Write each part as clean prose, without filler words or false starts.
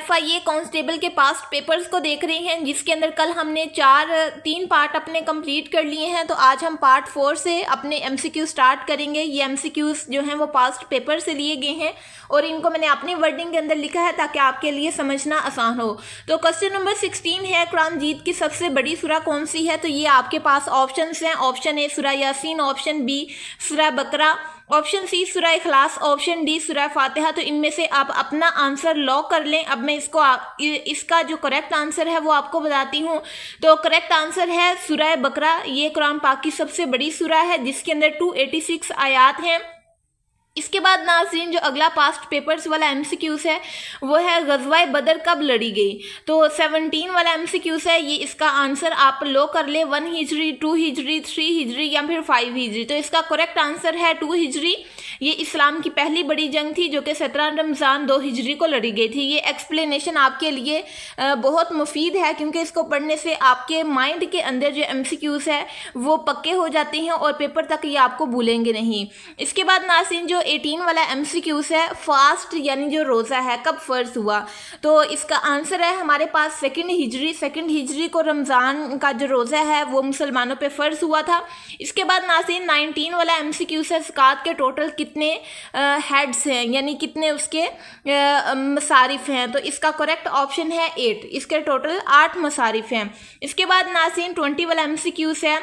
FIA constable के past papers को देख रहे हैं, जिसके अंदर कल हमने 3 पार्ट अपने कंप्लीट कर लिए हैं। तो आज हम पार्ट 4 से अपने MCQ स्टार्ट करेंगे। ये MCQs जो हैं वो पास्ट पेपर से लिए गए हैं और इनको मैंने अपनी वर्डिंग के अंदर लिखा है ताकि आपके लिए समझना आसान हो। तो क्वेश्चन नंबर 16 है, कुरान मजीद की सबसे बड़ी सूरा कौन सी है? तो ये आपके पास ऑप्शंस हैं। ऑप्शन ए सूरा यासीन, ऑप्शन बी सूरा बकरा, ऑप्शन सी सूरा इखलास, ऑप्शन डी सूरा फातिहा। तो इनमें से आप अपना आंसर लॉक कर लें। अब मैं इसका जो करेक्ट आंसर है वो आपको बताती हूँ। तो करेक्ट आंसर है सूरा बकरा। ये कुरान पाक की सबसे बड़ी सूरा है जिसके अंदर 286 आयात हैं। इसके बाद नाज़रीन जो अगला पास्ट पेपर्स वाला MCQs है वो है ग़ज़वा बदर कब लड़ी गई? तो 17 वाला MCQs है। ये इसका आंसर आप लो कर ले, 1 हिजरी, 2 हिजरी, 3 हिजरी या फिर 5 हिजरी। तो इसका करेक्ट आंसर है 2 हिजरी। ये इस्लाम की पहली बड़ी जंग थी जो कि 17 रमज़ान 2 हिजरी को लड़ी गई थी। ये एक्सप्लेनेशन आपके लिए बहुत मुफीद है क्योंकि इसको पढ़ने से आपके माइंड के अंदर जो MCQs है वो पक्के हो जाते हैं और पेपर तक ये आपको भूलेंगे नहीं। इसके बाद नाज़रीन जो 18 वाला MCQs है, फास्ट यानी जो रोज़ा है कब फ़र्ज हुआ? तो इसका आंसर है हमारे पास 2 हिजरी। 2 हिजरी को रमज़ान का जो रोज़ा है वो मुसलमानों पे फ़र्ज हुआ था। इसके बाद नाज़रीन 19 वाला MCQs है, ज़कात के टोटल कितने हेड्स हैं यानी कितने उसके मसारिफ हैं? तो इसका करेक्ट ऑप्शन है 8। इसके टोटल 8 मसारिफ हैं। इसके बाद नाज़रीन 20 वाला MCQs है,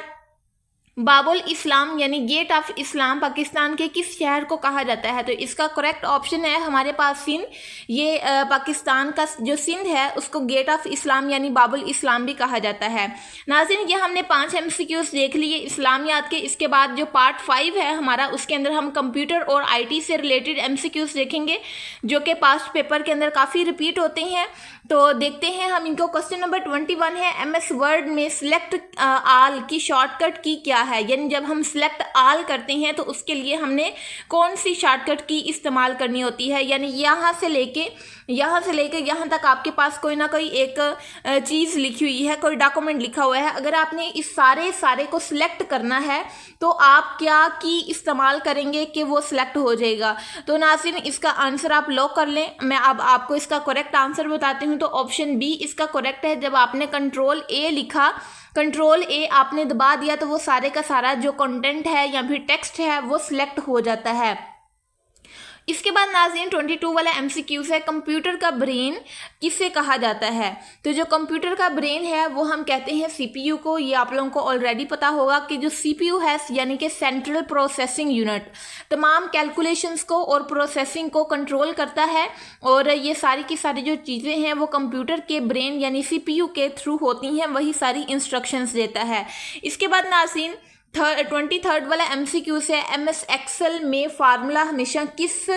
बाबुल इस्लाम यानी गेट ऑफ इस्लाम पाकिस्तान के किस शहर को कहा जाता है? तो इसका करेक्ट ऑप्शन है हमारे पास सिंध। ये पाकिस्तान का जो सिंध है उसको गेट ऑफ इस्लाम यानी बाबुल इस्लाम भी कहा जाता है। नाज़रीन ये हमने 5 MCQs देख लिए इस्लामियात के। इसके बाद जो पार्ट 5 है हमारा उसके अंदर हम कंप्यूटर और IT से रिलेटेड MCQs देखेंगे जो कि पास्ट पेपर के अंदर काफ़ी रिपीट होते हैं। तो देखते हैं हम इनको। क्वेश्चन नंबर 21 है, MS वर्ड में सिलेक्ट आल की शॉर्टकट की क्या है? यानी जब हम सिलेक्ट आल करते हैं तो उसके लिए हमने कौन सी शॉर्टकट की इस्तेमाल करनी होती है? यानी यहाँ से लेके यहाँ तक आपके पास कोई ना कोई एक चीज़ लिखी हुई है, कोई डॉक्यूमेंट लिखा हुआ है। अगर आपने इस सारे को सिलेक्ट करना है तो आप क्या की इस्तेमाल करेंगे कि वो सिलेक्ट हो जाएगा? तो नाज़रीन इसका आंसर आप लॉक कर लें। मैं अब आपको इसका करेक्ट आंसर बताती हूँ। तो ऑप्शन बी इसका करेक्ट है। जब आपने कंट्रोल A लिखा, कंट्रोल A आपने दबा दिया तो वो सारे का सारा जो कंटेंट है या फिर टेक्स्ट है वो सिलेक्ट हो जाता है। इसके बाद नाज़रीन 22 वाला MCQs है, कंप्यूटर का ब्रेन किसे कहा जाता है? तो जो कंप्यूटर का ब्रेन है वो हम कहते हैं CPU को। ये आप लोगों को ऑलरेडी पता होगा कि जो CPU है यानी कि सेंट्रल प्रोसेसिंग यूनिट तमाम कैलकुलेशंस को और प्रोसेसिंग को कंट्रोल करता है और ये सारी की सारी जो चीज़ें हैं वो कंप्यूटर के ब्रेन यानी CPU के थ्रू होती हैं, वही सारी इंस्ट्रक्शंस देता है। इसके बाद नाज़रीन 23rd वाला MCQs है, MS एक्सेल में फार्मूला हमेशा किस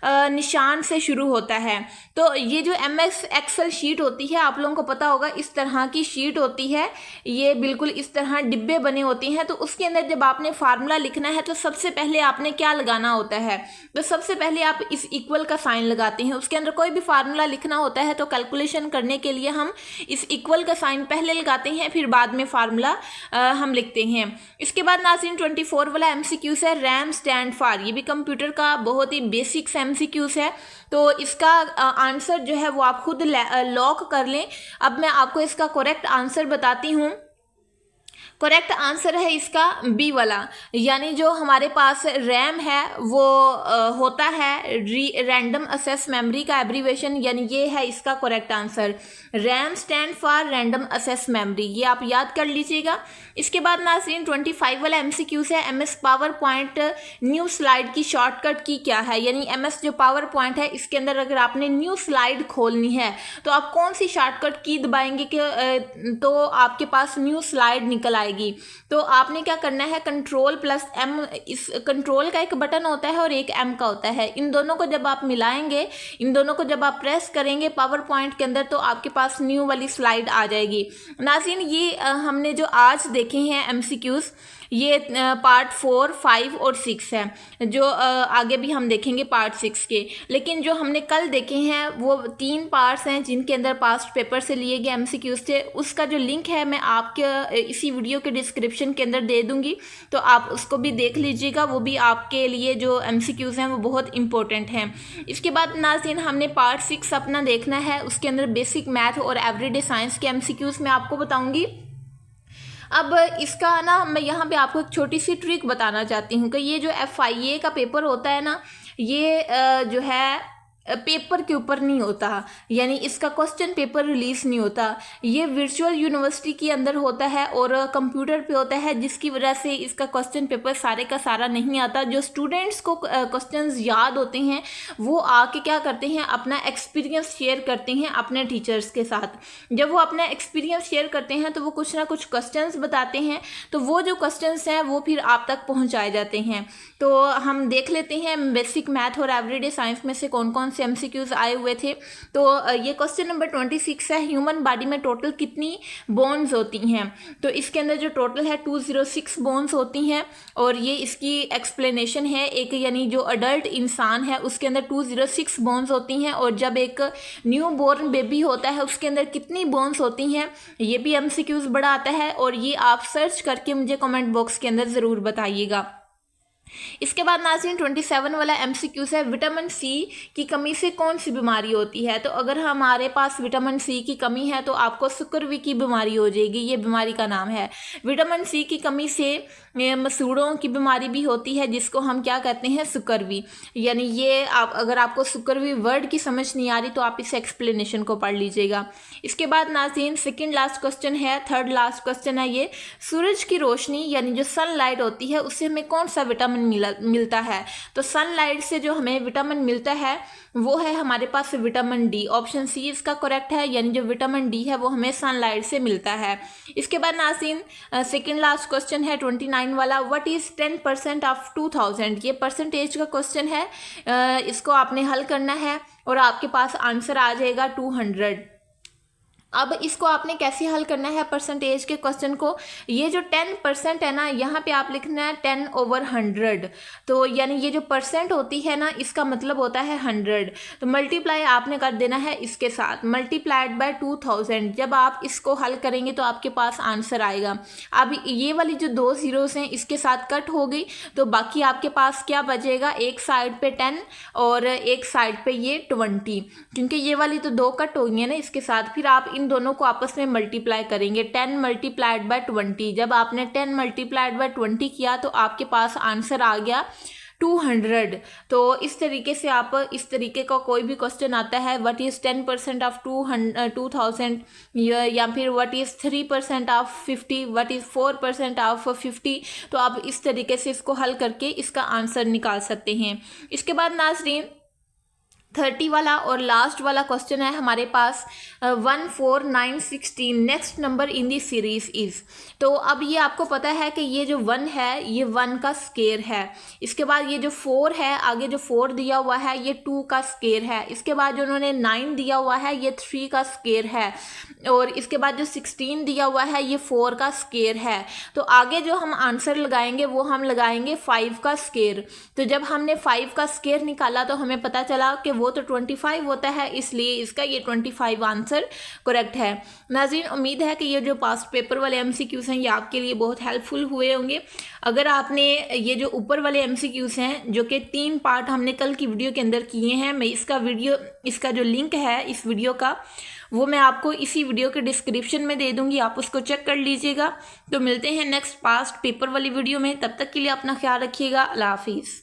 निशान से शुरू होता है? तो ये जो MS एक्सेल शीट होती है आप लोगों को पता होगा इस तरह की शीट होती है। ये बिल्कुल इस तरह डिब्बे बने होती हैं। तो उसके अंदर जब आपने फार्मूला लिखना है तो सबसे पहले आपने क्या लगाना होता है? तो सबसे पहले आप इस इक्वल का साइन लगाते हैं। उसके अंदर कोई भी फार्मूला लिखना होता है तो कैलकुलेशन करने के लिए हम इस इक्वल का साइन पहले लगाते हैं, फिर बाद में फार्मूला हम लिखते हैं। इसके बाद नाज़रीन 24 वाला MCQs है, रैम स्टैंड फॉर। ये भी कंप्यूटर का बहुत ही बेसिक MCQs है। तो इसका आंसर जो है वो आप खुद लॉक कर लें। अब मैं आपको इसका करेक्ट आंसर बताती हूँ। करेक्ट आंसर है इसका बी वाला, यानी जो हमारे पास रैम है वो होता है रैंडम एक्सेस मेमोरी का एब्रीवेशन, यानी ये है इसका correct answer. RAM stand for random access memory, ये आप याद कर लीजिएगा। इसके बाद नाज़रीन 25 वाला MCQs है, MS power point new slide की शॉर्टकट की क्या है? यानी MS जो पावर पॉइंट है इसके अंदर अगर आपने न्यू स्लाइड खोलनी है तो आप कौन सी शॉर्टकट की दबाएंगे कि तो आपके पास न्यू स्लाइड निकल आएगी? तो आपने क्या करना है, Ctrl+M, इस कंट्रोल का एक बटन होता है और एक M का होता है, इन दोनों को जब आप मिलाएंगे, इन दोनों को जब आप प्रेस करेंगे पावर पॉइंट के अंदर तो आपके पास न्यू वाली स्लाइड आ जाएगी। नाज़रीन ये हमने जो आज देखे हैं MCQs, ये पार्ट 4, 5 और 6 है, जो आगे भी हम देखेंगे पार्ट 6 के। लेकिन जो हमने कल देखे हैं वो 3 पार्ट्स हैं जिनके अंदर पास्ट पेपर से लिए गए MCQs थे। उसका जो लिंक है मैं आपके इसी वीडियो के डिस्क्रिप्शन के अंदर दे दूँगी, तो आप उसको भी देख लीजिएगा। वो भी आपके लिए जो MCQs हैं वो बहुत इंपॉर्टेंट हैं। इसके बाद नाज़रीन हमने पार्ट 6 अपना देखना है, उसके अंदर बेसिक मैथ और एवरीडे साइंस के MCQs मैं आपको बताऊंगी। अब इसका ना मैं यहाँ पे आपको एक छोटी सी ट्रिक बताना चाहती हूँ कि ये जो FIA का पेपर होता है ना, ये जो है पेपर के ऊपर नहीं होता, यानी इसका क्वेश्चन पेपर रिलीज़ नहीं होता। ये वर्चुअल यूनिवर्सिटी के अंदर होता है और कंप्यूटर पे होता है, जिसकी वजह से इसका क्वेश्चन पेपर सारे का सारा नहीं आता। जो स्टूडेंट्स को क्वेश्चंस याद होते हैं वो आके क्या करते हैं, अपना एक्सपीरियंस शेयर करते हैं अपने टीचर्स के साथ। जब वो अपना एक्सपीरियंस शेयर करते हैं तो वो कुछ ना कुछ क्वेश्चंस बताते हैं, तो वो जो क्वेश्चंस हैं वो फिर आप तक पहुँचाए जाते हैं। तो हम देख लेते हैं बेसिक मैथ और एवरीडे साइंस में से कौन कौन से MCQs आए हुए थे। तो ये क्वेश्चन नंबर 26 है, ह्यूमन बॉडी में टोटल कितनी बोन्स होती हैं? तो इसके अंदर जो टोटल है 206 बोन्स होती हैं, और ये इसकी एक्सप्लेनेशन है एक, यानी जो अडल्ट इंसान है उसके अंदर 206 बोन्स होती हैं, और जब एक न्यू बोर्न बेबी होता है उसके अंदर कितनी बोन्स होती हैं, ये भी MCQs बड़ा आता है। और ये आप सर्च करके मुझे कमेंट बॉक्स के अंदर ज़रूर बताइएगा। इसके बाद नाज़रीन 27 वाला MCQs है, विटामिन C की कमी से कौन सी बीमारी होती है? तो अगर हमारे पास विटामिन C की कमी है तो आपको सुकरवी की बीमारी हो जाएगी, ये बीमारी का नाम है। विटामिन C की कमी से मसूड़ों की बीमारी भी होती है, जिसको हम क्या कहते हैं, सुकरवी। यानी ये अगर आपको सुकरवी वर्ड की समझ नहीं आ रही तो आप इस एक्सप्लेनेशन को पढ़ लीजिएगा। इसके बाद नाज़रीन सेकंड लास्ट क्वेश्चन है, थर्ड लास्ट क्वेश्चन है ये, सूरज की रोशनी यानी जो सनलाइट होती है उससे हमें कौन सा विटामिन मिलता है? तो सनलाइट से जो हमें विटामिन मिलता है वो है हमारे पास विटामिन D। ऑप्शन C इसका करेक्ट है, यानी जो विटामिन D है वो हमें सनलाइट से मिलता है। इसके बाद नाज़रीन सेकंड लास्ट क्वेश्चन है 29 वाला, व्हाट इज़ 10% ऑफ 2000? ये परसेंटेज का क्वेश्चन है, इसको आपने हल करना है और आपके पास आंसर आ जाएगा 200। अब इसको आपने कैसे हल करना है परसेंटेज के क्वेश्चन को? ये जो 10% है ना, यहाँ पे आप लिखना है 10/100। तो यानी ये जो परसेंट होती है ना, इसका मतलब होता है 100। तो मल्टीप्लाई आपने कर देना है इसके साथ, मल्टीप्लाइड बाय 2000। जब आप इसको हल करेंगे तो आपके पास आंसर आएगा। अब ये वाली जो 2 ज़ीरोज़ हैं इसके साथ कट हो गई, तो बाकी आपके पास क्या बचेगा, एक साइड पे 10 और एक साइड पे ये 20, क्योंकि ये वाली तो 2 कट हो गई है ना इसके साथ। फिर आप इन दोनों को आपस में मल्टीप्लाई करेंगे, 10 मल्टीप्लाइड बाय 20। जब आपने 10 मल्टीप्लाइड बाय 20 किया तो आपके पास आंसर आ गया 200। तो इस तरीके से आप इस तरीके का कोई भी क्वेश्चन आता है, व्हाट इज़ 10% ऑफ 2000, या फिर what is 3% of 50, what is 4% of 50, तो आप इस तरीके से इसको हल करके इसका आंसर निकाल सकते हैं। इसके बाद नाज़रीन 30 वाला और लास्ट वाला क्वेश्चन है हमारे पास, 1 4 9 16 next number in the series is. तो अब ये आपको पता है कि ये जो 1 है ये 1 का स्केयर है। इसके बाद ये जो 4 है, आगे जो 4 दिया हुआ है ये 2 का स्केयर है। इसके बाद जो उन्होंने 9 दिया हुआ है ये 3 का स्केयर है, और इसके बाद जो 16 दिया हुआ है ये 4 का स्केयर है। तो आगे जो हम आंसर लगाएंगे वो हम लगाएंगे 5 का स्केयर। तो जब हमने 5 का स्केयर निकाला तो हमें पता चला कि वो तो 25 होता है, इसलिए इसका ये 25 आंसर करेक्ट है। नाज़रीन उम्मीद है कि ये जो पास्ट पेपर वाले MCQs हैं ये आपके लिए बहुत हेल्पफुल हुए होंगे। अगर आपने ये जो ऊपर वाले MCQs हैं जो कि 3 पार्ट हमने कल की वीडियो के अंदर किए हैं, मैं इसका जो लिंक है इस वीडियो का वो मैं आपको इसी वीडियो के डिस्क्रिप्शन में दे दूंगी, आप उसको चेक कर लीजिएगा। तो मिलते हैं नेक्स्ट पास्ट पेपर वाली वीडियो में, तब तक के लिए अपना ख्याल रखिएगा। अल्लाह हाफिज़।